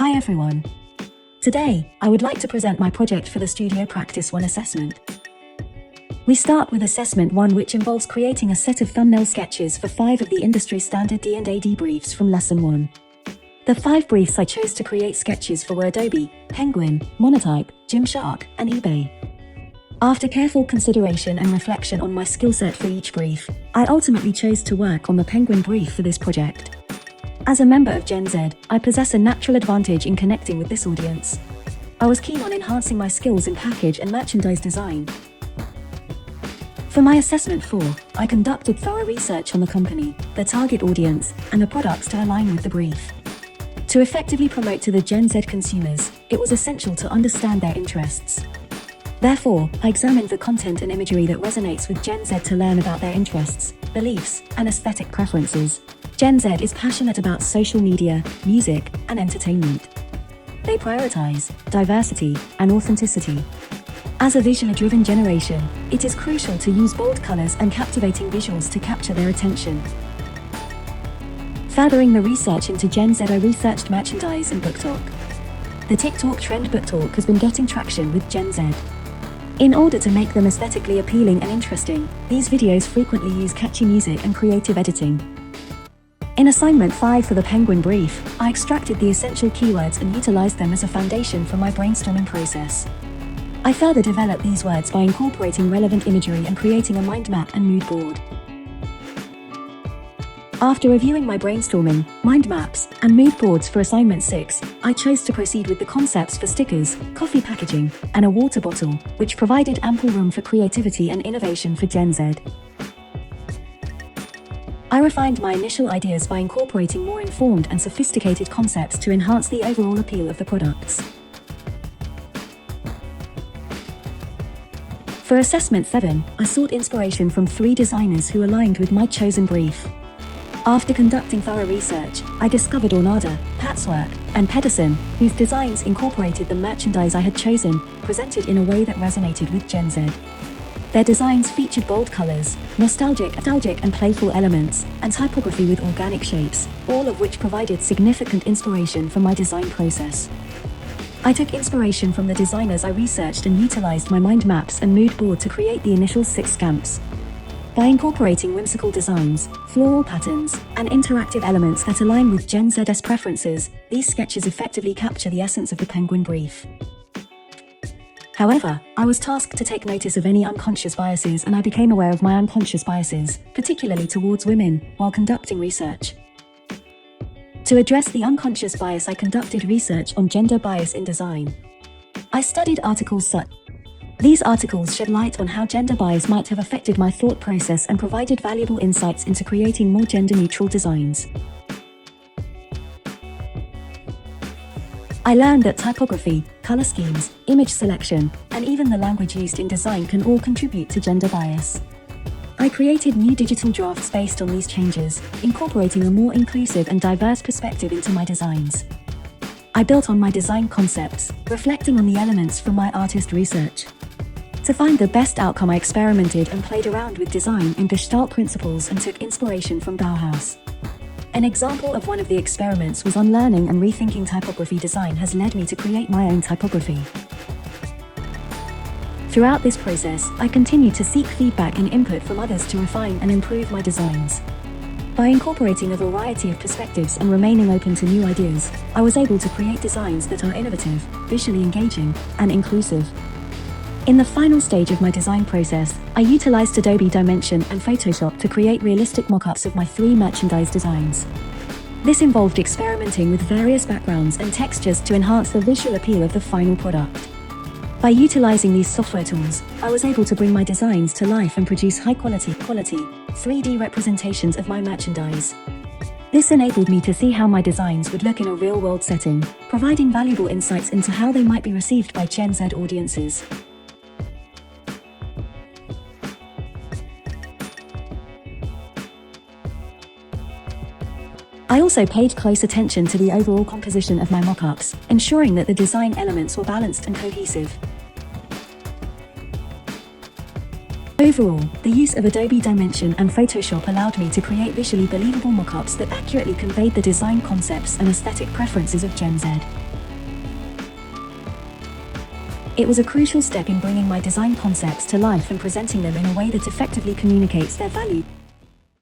Hi everyone. Today, I would like to present my project for the Studio Practice 1 assessment. We start with Assessment 1, which involves creating a set of thumbnail sketches for 5 of the industry standard D&AD briefs from Lesson 1. The 5 briefs I chose to create sketches for were Adobe, Penguin, Monotype, Gymshark, and eBay. After careful consideration and reflection on my skill set for each brief, I ultimately chose to work on the Penguin brief for this project. As a member of Gen Z, I possess a natural advantage in connecting with this audience. I was keen on enhancing my skills in package and merchandise design. For my Assessment 4, I conducted thorough research on the company, the target audience, and the products to align with the brief. To effectively promote to the Gen Z consumers, it was essential to understand their interests. Therefore, I examined the content and imagery that resonates with Gen Z to learn about their interests, beliefs, and aesthetic preferences. Gen Z is passionate about social media, music, and entertainment. They prioritize diversity and authenticity. As a visually-driven generation, it is crucial to use bold colors and captivating visuals to capture their attention. Furthering the research into Gen Z, I researched merchandise and book talk. The TikTok trend book talk has been getting traction with Gen Z. In order to make them aesthetically appealing and interesting, these videos frequently use catchy music and creative editing. In Assignment 5 for the Penguin brief, I extracted the essential keywords and utilized them as a foundation for my brainstorming process. I further developed these words by incorporating relevant imagery and creating a mind map and mood board. After reviewing my brainstorming, mind maps, and mood boards for Assignment 6, I chose to proceed with the concepts for stickers, coffee packaging, and a water bottle, which provided ample room for creativity and innovation for Gen Z. I refined my initial ideas by incorporating more informed and sophisticated concepts to enhance the overall appeal of the products. For Assessment 7, I sought inspiration from 3 designers who aligned with my chosen brief. After conducting thorough research, I discovered Arden, Patchwork, and Pedersen, whose designs incorporated the merchandise I had chosen, presented in a way that resonated with Gen Z. Their designs featured bold colors, nostalgic and playful elements, and typography with organic shapes, all of which provided significant inspiration for my design process. I took inspiration from the designers I researched and utilized my mind maps and mood board to create the initial 6 stamps. By incorporating whimsical designs, floral patterns, and interactive elements that align with Gen Z's preferences, these sketches effectively capture the essence of the Penguin brief. However, I was tasked to take notice of any unconscious biases, and I became aware of my unconscious biases, particularly towards women, while conducting research. To address the unconscious bias, I conducted research on gender bias in design. I studied articles such. These articles shed light on how gender bias might have affected my thought process and provided valuable insights into creating more gender-neutral designs. I learned that typography, color schemes, image selection, and even the language used in design can all contribute to gender bias. I created new digital drafts based on these changes, incorporating a more inclusive and diverse perspective into my designs. I built on my design concepts, reflecting on the elements from my artist research. To find the best outcome, I experimented and played around with design and Gestalt principles and took inspiration from Bauhaus. An example of one of the experiments was on learning and rethinking typography design has led me to create my own typography. Throughout this process, I continued to seek feedback and input from others to refine and improve my designs. By incorporating a variety of perspectives and remaining open to new ideas, I was able to create designs that are innovative, visually engaging, and inclusive. In the final stage of my design process, I utilized Adobe Dimension and Photoshop to create realistic mock-ups of my 3 merchandise designs. This involved experimenting with various backgrounds and textures to enhance the visual appeal of the final product. By utilizing these software tools, I was able to bring my designs to life and produce high-quality 3D representations of my merchandise. This enabled me to see how my designs would look in a real-world setting, providing valuable insights into how they might be received by Gen Z audiences. I also paid close attention to the overall composition of my mock-ups, ensuring that the design elements were balanced and cohesive. Overall, the use of Adobe Dimension and Photoshop allowed me to create visually believable mock-ups that accurately conveyed the design concepts and aesthetic preferences of Gen Z. It was a crucial step in bringing my design concepts to life and presenting them in a way that effectively communicates their value.